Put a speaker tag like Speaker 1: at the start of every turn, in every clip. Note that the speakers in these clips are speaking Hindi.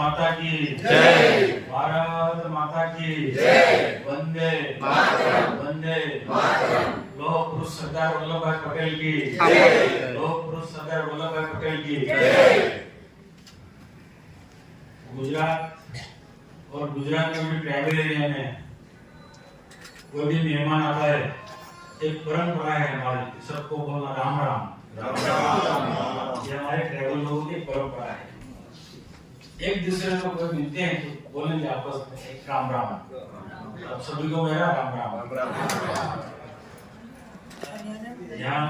Speaker 1: माता की जय। भारत माता की जय। वंदे मातरम। वंदे मातरम। लोह पुरुष सरदार वल्लभ भाई पटेल की जय। लोह पुरुष सरदार वल्लभ भाई पटेल की जय। गुजरात और गुजरात में भी ट्राइबल एरिया में कोई भी मेहमान आता है, एक परंपरा है हमारी, सबको बोलना राम राम राम राम। ये हमारे ट्राइबल लोगों की परंपरा है। एक दूसरे को कोई मिलते हैं तो बोलेंगे आपस में एक राम राम। अब सभी को मेरा राम राम। यहाँ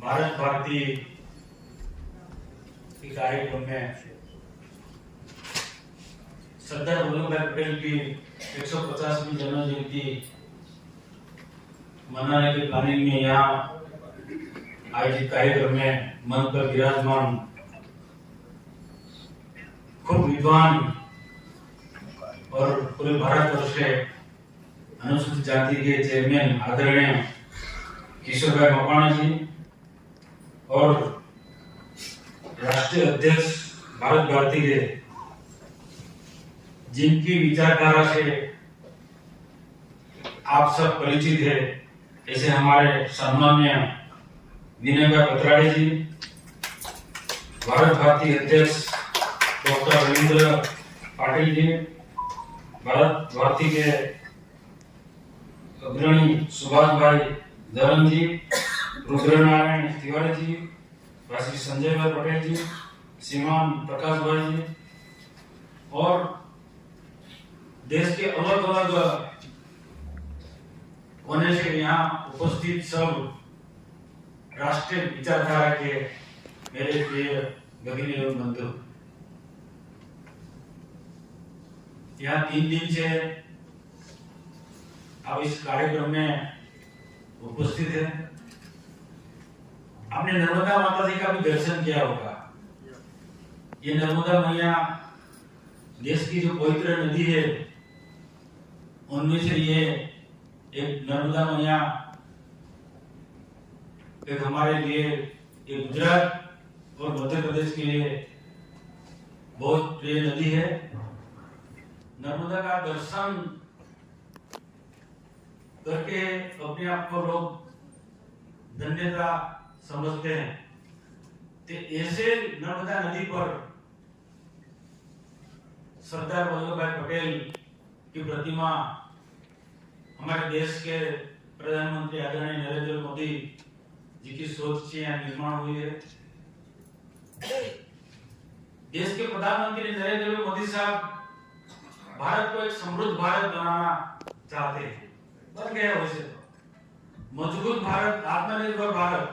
Speaker 1: भारत भारती के कार्यक्रम में सरदार वल्लभ भाई पटेल की 150वीं जन्म जयंती मनाने की प्लानिंग में यहाँ आयोजित कार्यक्रम में मंच पर विराजमान खूब विद्वान और पूरे भारतवर्ष के अनुसूचित जाति के चेयरमैन आदरणीय किशोर भाई मकवाना जी और राष्ट्रीय अध्यक्ष भारत भारती के, जिनकी विचारधारा से आप सब परिचित है, ऐसे हमारे सम्माननीय विनय भाई पत्राड़े जी, भारत भारती अध्यक्ष डॉक्टर रविंद्र पाटिल जी, भारत भारती के अग्रणी सुभाष भाई धरम जी, रुद्रनारायण तिवारी जी, श्री संजय भाई पटेल जी, श्रीमान प्रकाश भाई जी और देश के अलग अलग कोने से यहाँ उपस्थित सब राष्ट्रीय विचारधारा के मेरे प्रिय भगिनी एवं बंधु, यहाँ 3 दिन से आप इस कार्यक्रम में उपस्थित हैं। आपने नर्मदा माता जी का भी दर्शन किया होगा। ये नर्मदा मैया देश की जो पवित्र नदी है, उनमें से ये एक नर्मदा मैया एक हमारे लिए, एक गुजरात और मध्य प्रदेश के लिए बहुत प्रिय नदी है। नर्मदा का दर्शन करके अपने आप को लोग धन्यता समझते हैं। तो ऐसे नर्मदा नदी पर सरदार वल्लभ भाई पटेल की प्रतिमा हमारे देश के प्रधानमंत्री आदरणीय नरेंद्र मोदी जी की सोच से यहाँ निर्माण हुई है। देश के प्रधानमंत्री नरेंद्र मोदी साहब भारत को एक समृद्ध भारत बनाना चाहते हैं, बन गया वैसे तो मजबूत भारत, आत्मनिर्भर भारत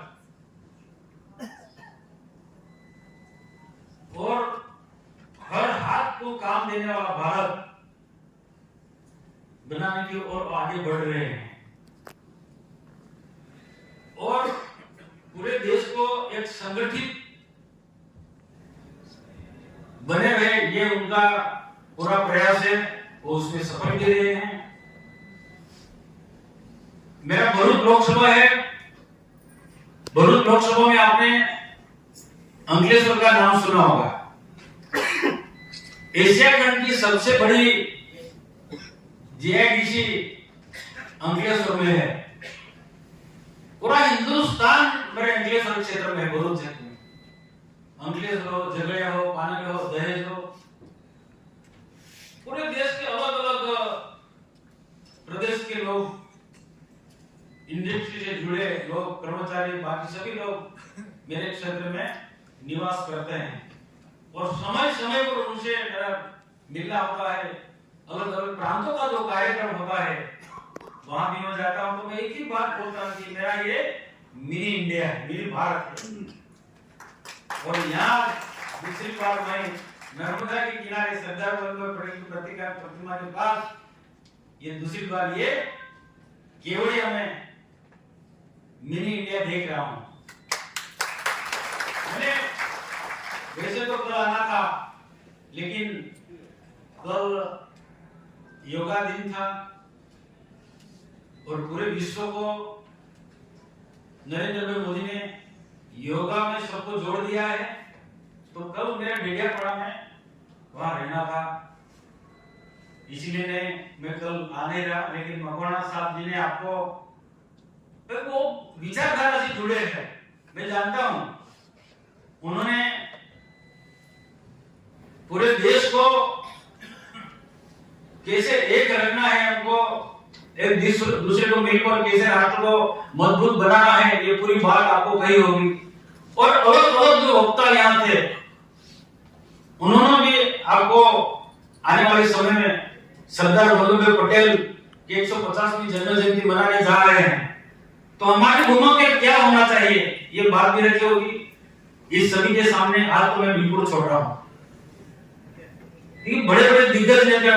Speaker 1: और हर हाथ को काम देने वाला भारत बनाने की ओर आगे बढ़ रहे हैं और पूरे देश को एक संगठित बने रहे, ये उनका पूरा प्रयास है, वो उसमें सफल भी रहे हैं। मेरा भरूच लोकसभा है। भरूच लोकसभा में आपने अंकलेश्वर का नाम सुना होगा। एशिया खंड की सबसे बड़ी जीआईडीसी अंकलेश्वर में है। पूरा हिंदुस्तान मेरे अंकलेश्वर क्षेत्र में, भरूच क्षेत्र में, अंकलेश्वर हो, झगड़िया हो, पानेर हो, दहेज हो, पूरे देश के अलग अलग प्रदेश के लोग, इंडस्ट्री से जुड़े लोग, कर्मचारी, बाकी सभी लोग मेरे क्षेत्र में निवास करते हैं और समय समय पर उनसे मेरा मिलना होता है। अलग अलग प्रांतों का जो कार्यक्रम होता है वहां भी मैं जाता हूं तो मैं एक ही बात बोलता हूं कि मेरा ये मिनी इंडिया है, मिनी भारत है। और यहाँ दूसरी बार मैं नर्मदा के किनारे सरदार वल्लभ भाई पटेल की प्रतिमा के पास ये दूसरी बार ये केवड़िया में मिनी इंडिया देख रहा हूं। मैंने वैसे तो कल आना था, लेकिन कल योगा दिन था और पूरे विश्व को नरेंद्र भाई मोदी ने योगा में सबको जोड़ दिया है तो कल मेरे मीडिया पड़ा में वहां रहना था, इसलिए मैं कल आ नहीं रहा। लेकिन मकवाना साहब जी ने आपको वो विचारधारा से जुड़े हैं, मैं जानता हूं। उन्होंने पूरे देश को कैसे एक रखना है, हमको एक दूसरे को मिलकर कैसे राष्ट्र को मजबूत बनाना है, ये पूरी बात आपको कही होगी। और अलग अलग जो वक्ता यहाँ थे, उन्होंने भी आपको आने वाले समय में सरदार वल्लभ भाई पटेल की 150वीं जन्म जयंती मनाने जा रहे हैं, तो हमारी भूमिका क्या होना चाहिए ये बात भी रखी होगी। इस सभी के सामने आज तो मैं बिल्कुल छोड़ रहा हूं। बड़े बड़े दिग्गज नेता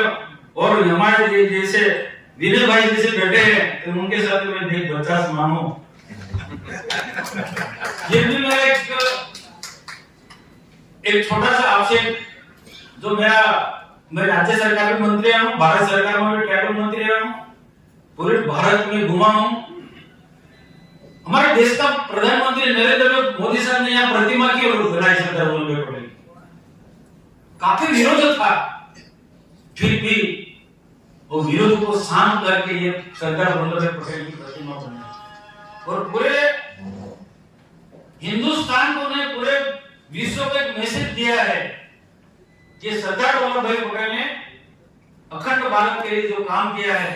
Speaker 1: और हमारे जैसे विनय भाई जैसे बैठे हैं, तो उनके साथ मैं देख बच्चा मानू। ये भी मैं एक छोटा सा आपसे, जो मैं राज्य सरकार में मंत्री हूँ, भारत सरकार में कैबिनेट मंत्री रहा हूँ, पूरे भारत में घुमा हूँ। हमारे देश का प्रधानमंत्री नरेंद्र मोदी साहब ने यहाँ प्रतिमा की बनाई सरदार वल्लभ भाई पटेल, काफी विरोध था, फिर भी वो विरोध को शांत करके ये सरदार वल्लभ भाई पटेल की प्रतिमा बनाई और पूरे हिंदुस्तान को ने पूरे विश्व को एक मैसेज दिया है कि सरदार वल्लभ भाई पटेल ने अखंड भारत के लिए जो काम किया है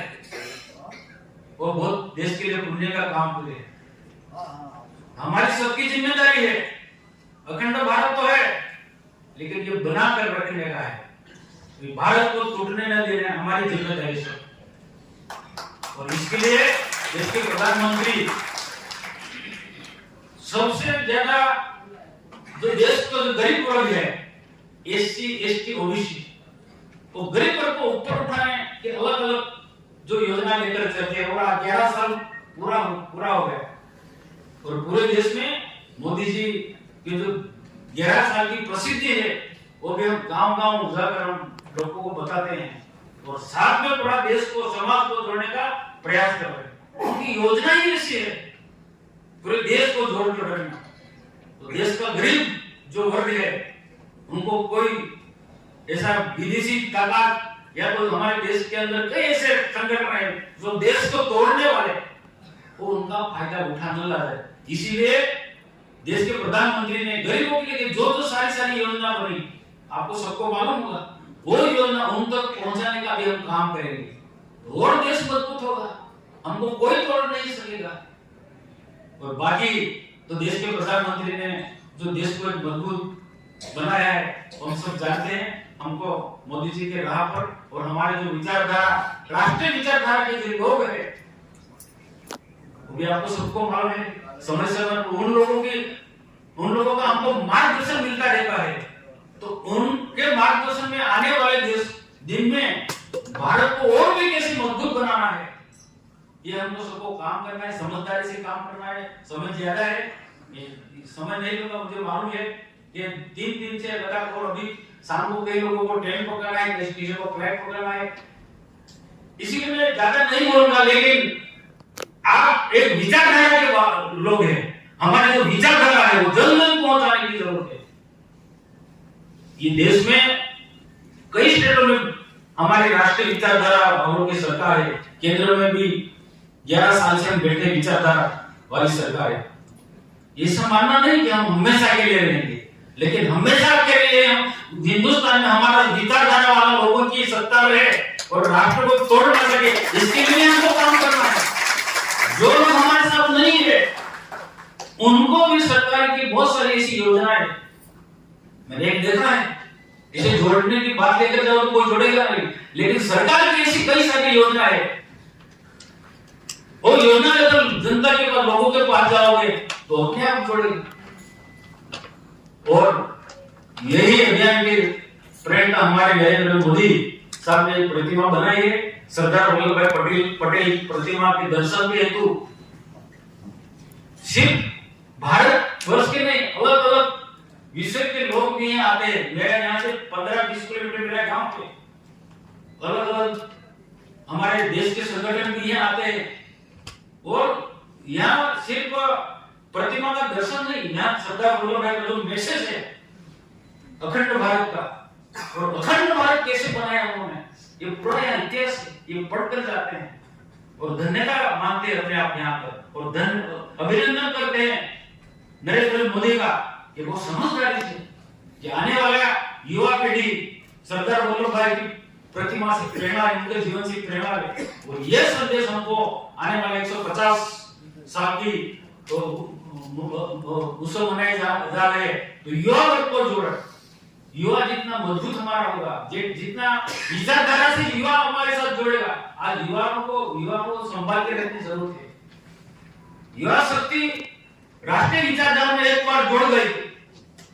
Speaker 1: वो बहुत देश के लिए पुण्य का काम किया है। हमारी सबकी जिम्मेदारी है, अखंड भारत तो है, लेकिन ये बनाकर रखने का है, भारत को टूटने न देना हमारी जिम्मेदारी है। और इसके लिए देश के प्रधानमंत्री सबसे ज्यादा जो देश का जो गरीब वर्ग है, एससी एसटी ओबीसी, वो गरीब वर्ग को ऊपर उठाने के अलग अलग जो योजना लेकर चलते हैं। और 11 साल पूरा हो गया और पूरे देश में मोदी जी की जो 11 साल की प्रसिद्धि है वो भी हम गांव-गांव जाकर हम लोगों को बताते हैं और साथ में पूरा देश को, समाज को जोड़ने का प्रयास कर रहे हैं। उनकी योजना ही ऐसी है, पूरे देश को जोड़ कर रखना। तो देश का गरीब जो वर्ग है उनको कोई ऐसा विदेशी ताकत या तो हमारे देश के अंदर कई ऐसे संगठन है जो देश को तोड़ने वाले, वो उनका फायदा उठा न ला जाए। इसीलिए देश के प्रधानमंत्री ने गरीबों के लिए जो सारी योजना बनी, आपको सबको मालूम होगा, वो योजना उन तक पहुंचाने का भी हम काम करेंगे और देश मजबूत होगा, हमको कोई तोड़ नहीं सकेगा। और बाकी तो देश के प्रधानमंत्री ने जो देश को मजबूत बनाया है हम सब जानते हैं। हमको मोदी जी के राह पर और हमारे जो विचारधारा, राष्ट्रीय विचारधारा के जो लोग हैं, वो भी आपको सबको मालूम है। समय समय पर उन लोगों का हमको मार्गदर्शन मिलता रहता है, तो उनके मार्गदर्शन में आने वाले दिन में भारत को और भी कैसे मजबूत बनाना है, ये हमको सबको काम करना है, समझदारी से काम करना है। समय ज्यादा है, समय नहीं लगा, मुझे मालूम है कि 3 दिन से लगातार अभी शाम को कई लोगों को ट्रेन पकड़ना है, किसी को फ्लाइट पकड़ना है, इसीलिए मैं ज्यादा नहीं बोलूंगा। लेकिन आप एक विचारधारा के लोग हैं, हमारे जो विचारधारा है वो जल्द जल्द पहुंचाने की जरूरत है। ये देश में कई स्टेटों में हमारी राष्ट्रीय विचारधारा हम लोग की सरकार है, केंद्र में भी 11 साल से हम बैठे विचारधारा वाली सरकार है। ये सब मानना नहीं कि हम हमेशा के लिए रहेंगे, लेकिन हमेशा के लिए हम हिंदुस्तान में हमारा विचारधारा वाला लोगों की सत्ता रहे और राष्ट्र को तोड़ ना सके, इसके लिए हमको काम करना है। जो लोग हमारे साथ नहीं है उनको भी सरकार की बहुत सारी ऐसी योजनाएं मैंने एक देखा है, इसे जोड़ने की बात लेकर जाओ तो कोई जोड़ेगा नहीं, लेकिन सरकार की ऐसी कई सारी योजना है, वो योजना लेकर जनता के पास, लोगों के पास जाओगे तो अपने आप जोड़ेगी। और यही अभियान के प्रेरणा हमारे नरेंद्र मोदी साहब ने प्रतिमा बनाई है, सरदार वल्लभ भाई पटेल प्रतिमा के दर्शन के हेतु सिर्फ भारत वर्ष के नहीं, अलग अलग विश्व के लोग भी यहाँ आते हैं। मेरे यहाँ से 15-20 किलोमीटर मेरा गांव पे अलग अलग हमारे देश के संगठन भी यहाँ आते हैं और यहाँ सिर्फ प्रतिमा का दर्शन नहीं, यहाँ सरदार वल्लभ भाई का जो मैसेज है अखंड भारत का। और अखंड भारत कैसे बनाया उन्होंने, ये पूरा इतिहास ये पढ़कर जाते हैं और धन्यता मानते हैं अपने आप यहाँ पर, और अभिनंदन करते हैं नरेंद्र मोदी का। ये बहुत समझदारी से कि आने वाला युवा पीढ़ी सरदार वल्लभ भाई की प्रतिमा से प्रेरणा, उनके जीवन से प्रेरणा ले, और ये संदेश हमको आने वाले 150 साल की तो उत्सव मनाए जा रहे हैं, तो युवा वर्ग को जोड़े। युवा जितना मजबूत हमारा होगा, जितना विचारधारा से युवा हमारे साथ जोड़ेगा। आज युवाओं को संभाल के रखने की जरूरत है। युवा शक्ति राष्ट्रीय विचारधारा में एक बार जुड़ गई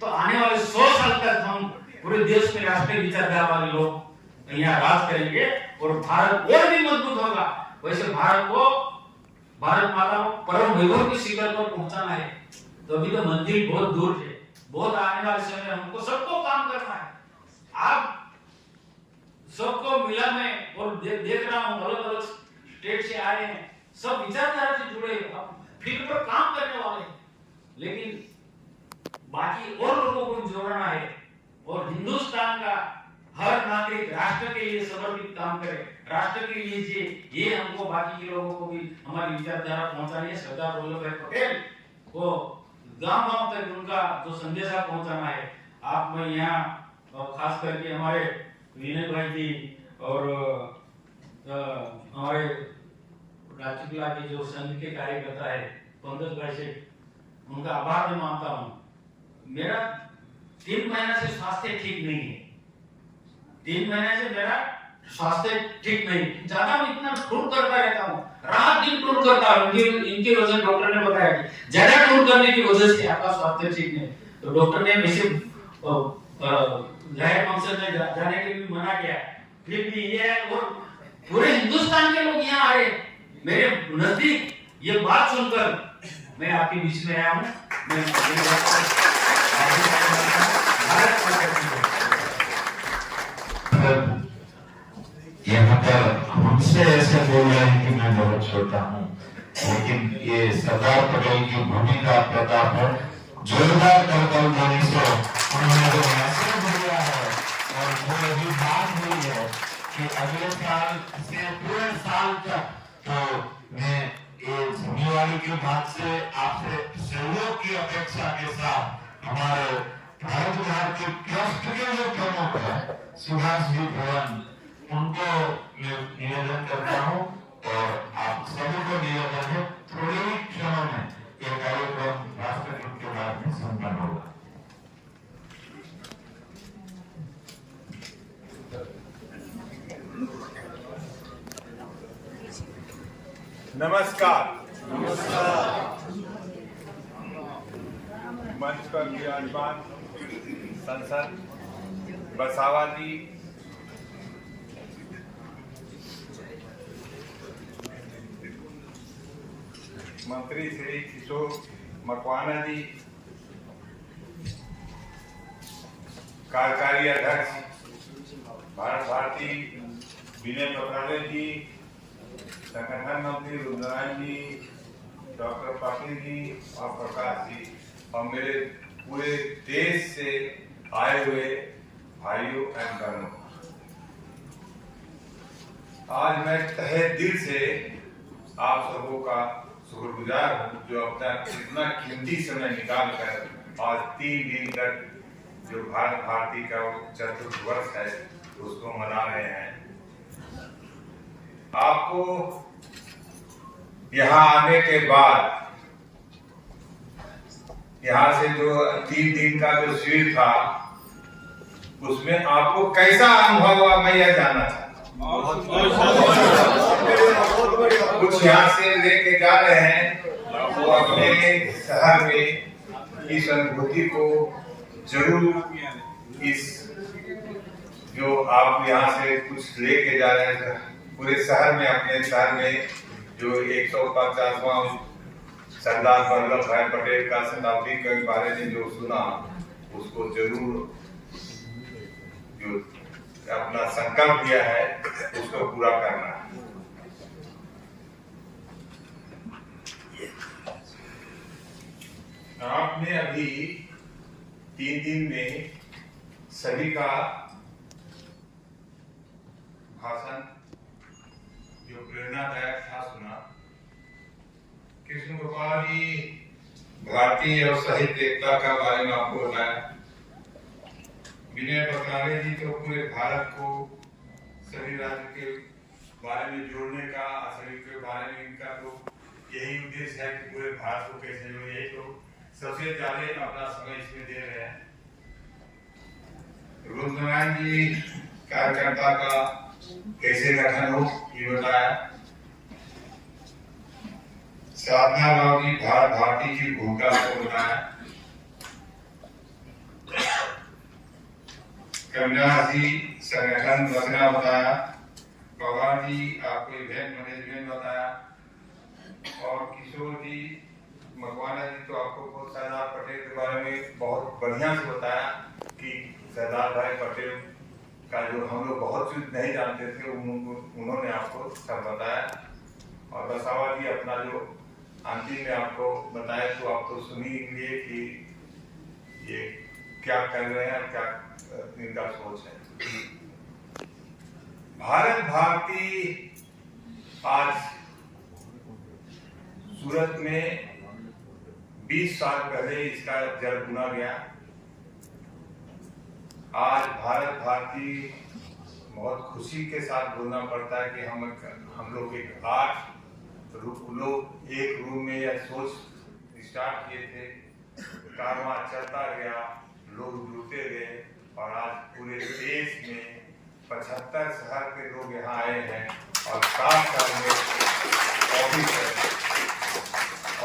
Speaker 1: तो आने वाले 100 साल तक हम पूरे देश में राष्ट्रीय विचारधारा वाले लोग यहाँ राज करेंगे और भारत और भी मजबूत होगा। वैसे भारत माता को परम वैभव की शिखर पर पहुंचाना है, तो अभी तो मंजिल बहुत दूर है, बहुत आने वाले समय में हमको सबको काम करना है। आप सबको मिला मैं और देख रहा हूँ अलग अलग स्टेट से आए हैं, सब विचारधारा से जुड़े, फील्ड पर काम करने वाले, लेकिन बाकी और लोगों को जोड़ना है और हिंदुस्तान का हर नागरिक राष्ट्र के लिए समर्पित काम करे, राष्ट्र के लिए ये हमको बाकी के लोगों को भी हमारी विचारधारा पहुंचानी है। सरदार वल्लभ भाई पटेल को गांव-गांव तक उनका जो संदेशा पहुंचाना है। आप मैं यहाँ खास करके हमारे विनय भाई जी और हमारे राजकीला के जो संघ के कार्यकर्ता है पंकज भाई से उनका आभार मैं मानता हूँ। मेरा 3 महीने से स्वास्थ्य ठीक नहीं है, 3 महीने से मेरा स्वास्थ्य ठीक नहीं, ज्यादा मैं इतना टूर करता रहता हूँ, रात दिन टूर करता हूँ। इनकी वजह डॉक्टर ने बताया कि ज्यादा टूर करने की वजह से आपका स्वास्थ्य ठीक नहीं, तो डॉक्टर ने मुझे जाहिर फंक्शन में जाने के लिए मना किया। फिर भी ये और पूरे हिंदुस्तान के लोग यहाँ आए मेरे नजदीक, ये बात सुनकर मैं आपके बीच में आया हूँ।
Speaker 2: यहाँ पर हमसे ऐसे बोल रहे हैं कि मैं बहुत छोटा हूँ, लेकिन ये सरदार पटेल की भूमिका प्रताप है। जोरदार करतल ध्वनि से उन्होंने जो मैसेज दिया है और वो अभी बात हुई है कि अगले साल से पूरे साल तक तो मैं ये जिम्मेवारी के बाद से आपसे सहयोग की अपेक्षा के साथ हमारे भारत बिहार के ट्रस्ट के जो प्रमुख है सुभाष जी भवन, उनको निवेदन करता हूँ और आप सभी को निवेदन है थोड़ी ही क्षणों में ये कार्यक्रम राष्ट्रगीत के बाद में संपन्न होगा।
Speaker 3: नमस्कार। मंच पर विराजमान सांसद बसावा जी, मंत्री श्री किशोर मकवाना जी, कार्यकारी अध्यक्ष भारत भारती विनय पटनाले जी, संगठन मंत्री रुद्रनारायण जी, डॉक्टर पाटिल जी और प्रकाश जी, और मेरे पूरे देश से आए हुए भाइयों एवं बहनों, आज मैं तहे दिल से आप सबों का शुक्रगुजार हूँ जो अब तक इतना कीमती समय निकाल कर आज 3 दिन तक जो भारत भारती का चतुर्थ वर्ष है उसको मना रहे हैं। आपको यहाँ आने के बाद यहाँ से जो 3 दिन का जो शिविर था उसमें आपको कैसा अनुभव हुआ मैं यह जानना चाहता हूँ। कुछ यहाँ से लेके जा रहे हैं वो अपने शहर में इस अनुभूति को जरूर इस जो आप यहाँ से कुछ लेके जा रहे हैं पूरे शहर में, अपने शहर में जो 150वां सरदार वल्लभ भाई पटेल का शताब्दी के बारे में जो सुना उसको जरूर जो अपना संकल्प दिया है उसको पूरा करना है। आपने अभी 3 दिन में सभी का भाषण जो प्रेरणादायक था सुना। कृष्ण गोपाल जी भारतीय और साहित्य एकता का बारे में आपको बताया। विनय बकराले जी तो पूरे भारत को सभी राज्य के बारे में जोड़ने का, सभी के बारे में इनका तो यही उद्देश्य है कि पूरे भारत को कैसे जोड़े, यही तो सबसे ज्यादा अपना समय इसमें दे रहे हैं। रुद्रनारायण जी कार्यकर्ता का कैसे गठन हो ये बताया। साधना राव जी भारत भारती की भूमिका को बताया। कविराज जी संगठन रचना बताया। पवार जी आपको इवेंट मैनेजमेंट बताया। और किशोर जी मकवाना जी तो आपको सरदार पटेल के बारे में बहुत बढ़िया से बताया कि सरदार भाई पटेल का जो हम लोग बहुत चीज नहीं जानते थे उन्होंने आपको सब बताया। और बसावा जी अपना जो अंतिम में आपको बताया तो आपको सुनी लिए कि ये क्या कर रहे हैं और क्या इनका सोच है। भारत भारती आज सूरत में 20 साल पहले इसका जन्म बुना गया। आज भारत भारती बहुत खुशी के साथ बोलना पड़ता है कि हम लोग एक 8 लोग एक रूम में यह सोच स्टार्ट किए थे, कारवां चलता गया, लोग जुड़ते गए और आज पूरे देश में 75 शहर के लोग यहाँ आए हैं और 7 साल में ऑफिस है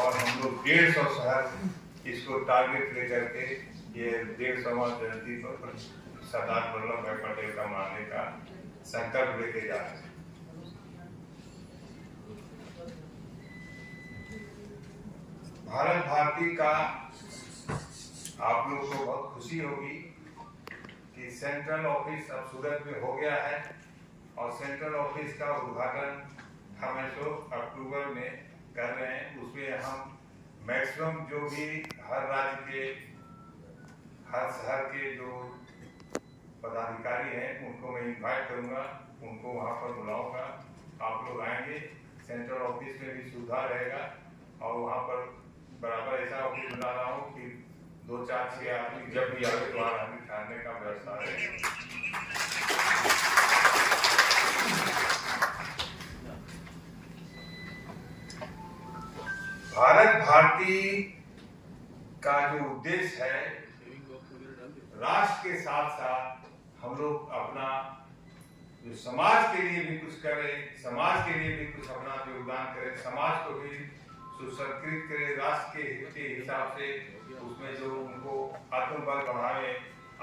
Speaker 3: और हम लोग 150 शहर इसको टारगेट लेकर के ये 150वां जयंती पर सरदार वल्लभ भाई पटेल का मनाने का संकल्प लेके जा रहे हैं। भारत भारती का आप लोग को बहुत खुशी होगी कि सेंट्रल ऑफिस अब सूरत में हो गया है और सेंट्रल ऑफिस का उद्घाटन हम अक्टूबर में कर रहे हैं। उसमें हम मैक्सिमम जो भी हर राज्य के हर शहर के जो पदाधिकारी हैं उनको मैं इनवाइट करूंगा, उनको वहां पर बुलाऊंगा। आप लोग आएंगे, सेंट्रल ऑफिस में भी सुविधा रहेगा और वहां पर बराबर ऐसा ऑफिस बना रहा हूँ कि 2-4-6 आदमी जब भी आगे तो आदमी खाने का व्यवस्था रहेगा। भारत भारती का जो उद्देश्य है, राष्ट्र के साथ साथ हम लोग अपना जो समाज के लिए भी कुछ करें, समाज के लिए भी कुछ अपना योगदान करें, समाज को भी सुसंस्कृत करें राष्ट्र के हिसाब से, उसमें जो उनको आत्मबल बढ़ावे,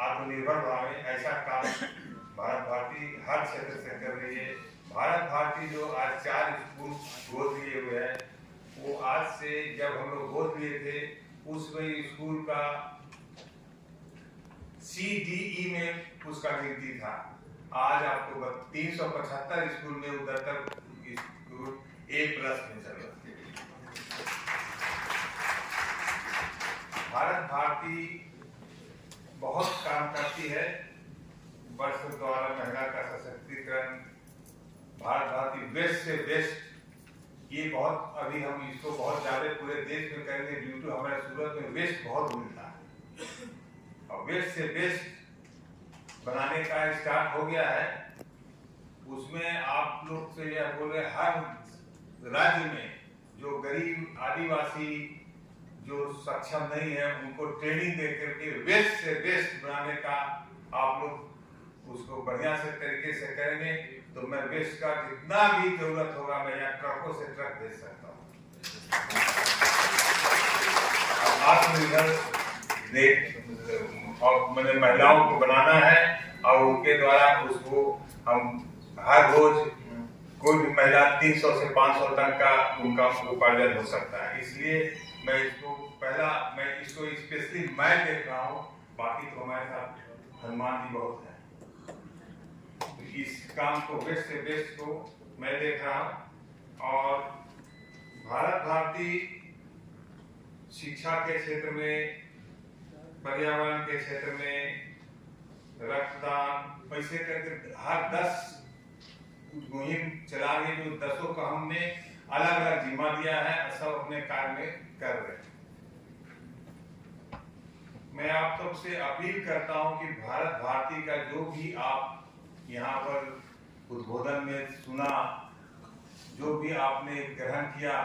Speaker 3: आत्मनिर्भर बढ़ावे, ऐसा काम भारत भारती हर क्षेत्र से कर रही है। भारत भारती जो आज 4 स्कूल गोद लिए हुए हैं, वो आज से जब हम लोग गोद लिए थे उसमें स्कूल का CDE में उसका गिनती था। आज आपको 375 स्कूल में उधर तक स्कूल A+ में चल रहा है। भारत भारती बहुत काम करती है वर्ष द्वारा महिला का सशक्तिकरण। भारत भारती बेस्ट से बेस्ट, ये बहुत अभी हम इसको बहुत ज्यादा पूरे देश में करेंगे ड्यू टू हमारे सूरत में वेस्ट बहुत मिलता है और वेस्ट से बेस्ट बनाने का स्टार्ट हो गया है। उसमें आप लोग से यह बोले हर राज्य में जो गरीब आदिवासी जो सक्षम नहीं है उनको ट्रेनिंग दे करके वेस्ट से बेस्ट बनाने का आप लोग उसको बढ़िया से तरीके से करेंगे तो मैं वेस्ट का जितना भी जरूरत होगा मैं यहाँ ट्रकों से ट्रक भेज सकता हूँ। आत्मनिर्भर और मैंने महिलाओं को बनाना है और उनके द्वारा उसको हम हर रोज कोई भी महिला 300 से 500 तक का उनका उपार्जन हो सकता है। इसलिए मैं इसको स्पेशली मैं देख रहा हूँ, बाकी तो हमारे साथ हनुमान जी बहुत है। तो इस काम को बेस्ट से बेस्ट को मैं देख रहा हूँ और भारत भारती शिक्षा के क्षेत्र में, पर्यावरण के क्षेत्र में, रक्तदान पैसे करके हर 10 मुहिम चला रही है, जो 10 का हमने अलग अलग जिम्मा दिया है, सब अपने कार्य में कर रहे हैं। मैं आप सबसे अपील करता हूं कि भारत भारती का जो भी आप यहाँ पर उद्बोधन में सुना, जो भी आपने ग्रहण किया,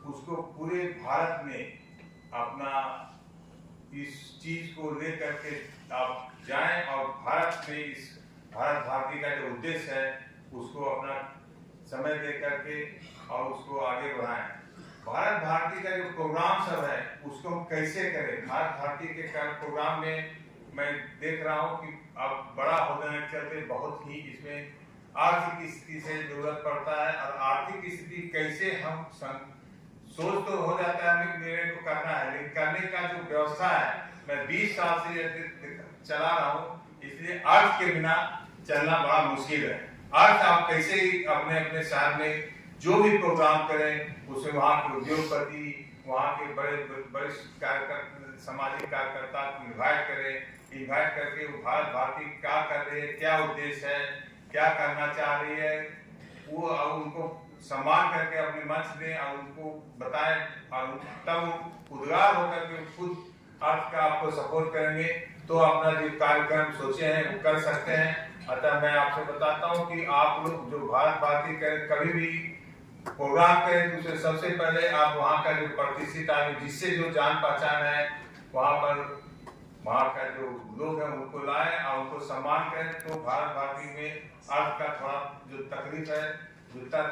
Speaker 3: उसको पूरे भारत में अपना इस चीज को लेकर के आप जाएं और भारत में इस भारत भारती का जो उद्देश्य है उसको अपना समय दे करके और उसको आगे बढ़ाएं। भारत भारती का जो प्रोग्राम सब है उसको हम कैसे करें। भारत भारती के प्रोग्राम में मैं देख रहा हूँ कि अब बड़ा होने के चलते बहुत ही इसमें आर्थिक स्थिति से जरूरत पड़ता है, और आर्थिक स्थिति कैसे हम सोच तो हो जाता है मेरे को करना है, लेकिन करने का जो व्यवस्था है मैं 20 साल से चला रहा हूँ, इसलिए अर्थ के बिना चलना बड़ा मुश्किल है। अर्थ आप कैसे ही अपने अपने शहर में जो भी प्रोग्राम करें उसे वहाँ के उद्योगपति, वहाँ के बड़े बड़े सामाजिक कार्यकर्ता को इन्वाइट करें, इन्वाइट करके वो भारत भारती क्या कर रही है, क्या उद्देश्य है, क्या करना चाह रही है, वो उनको सम्मान करके अपने मंच दें और उनको बताएं, और तब उद्गार होकर के खुद अर्थ का आपको सपोर्ट करेंगे तो अपना जो कार्यक्रम सोचे हैं वो कर सकते हैं। अतः मैं आपसे बताता हूं कि आप लोग जो भारत भारती करें, कभी भी प्रोग्राम करें तो उसे सबसे पहले आप वहाँ का जो प्रतिष्ठित आदमी जिससे जो जान पहचान है वहाँ पर वहाँ का जो लोग हैं उनको लाएं और उनको सम्मान करें, तो भारत भारती में अर्थ का थोड़ा जो तकलीफ है, जो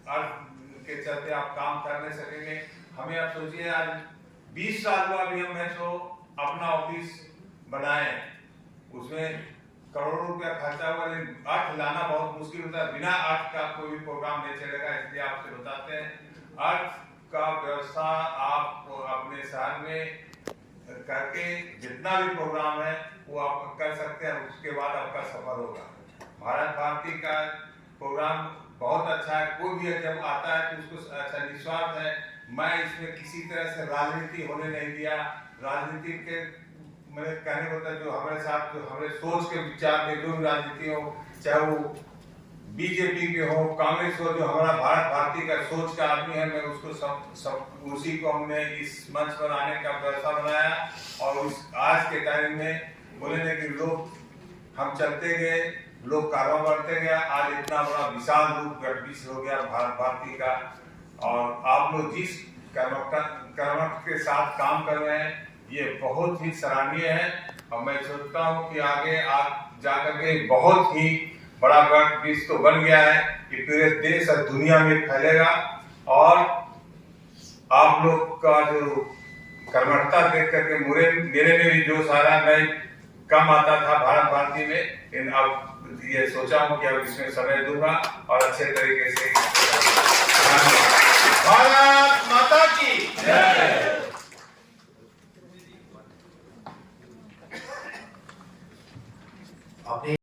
Speaker 3: अर्थ के चलते आप काम कर नहीं सकेंगे। हमें आप सोचिए आज 20 साल हुआ अभी हम तो अपना ऑफिस बनाए, उसमें करोड़ों रुपया खर्चा हुआ, लेकिन अर्थ लाना बहुत मुश्किल होता है। बिना अर्थ का कोई भी प्रोग्राम नहीं चलेगा, इसलिए आपसे बताते हैं अर्थ का व्यवस्था आप अपने शहर में करके जितना भी प्रोग्राम है वो आप कर सकते हैं, उसके बाद आपका सफर होगा। भारत भारती का प्रोग्राम बहुत अच्छा है, कोई भी जब आता है तो उसको अच्छा निस्वार्थ है। मैं इसमें किसी तरह से राजनीति होने नहीं दिया। राजनीति के मेरे कहने होता है जो हमारे साथ जो हमारे सोच के विचार में जो भी राजनीति हो, चाहे वो बीजेपी के हो, कांग्रेस हो, जो हमारा भारत भारती का सोच का आदमी है, मैं उसको सब उसी को हमने इस मंच पर आने का व्यवस्था बनाया। और उस आज के टाइम में बोले कि लोग हम चलते गए, लोग कारवा बढ़ते गया, आज इतना बड़ा विशाल रूप हो गया भारत भारती का। और आप लोग जिस कर्मठ के साथ काम कर रहे हैं ये बहुत ही सराहनीय है, और मैं सोचता हूँ कि आगे आप जाकर के बहुत ही बड़ा विश्व तो बन गया है कि पूरे देश और दुनिया में फैलेगा। और आप लोग का जो कर्मठता देख करके मेरे में भी जो सारा मैं कम आता था भारत भारती में, लेकिन अब ये सोचा हूँ कि अब इसमें समय दूंगा और अच्छे तरीके से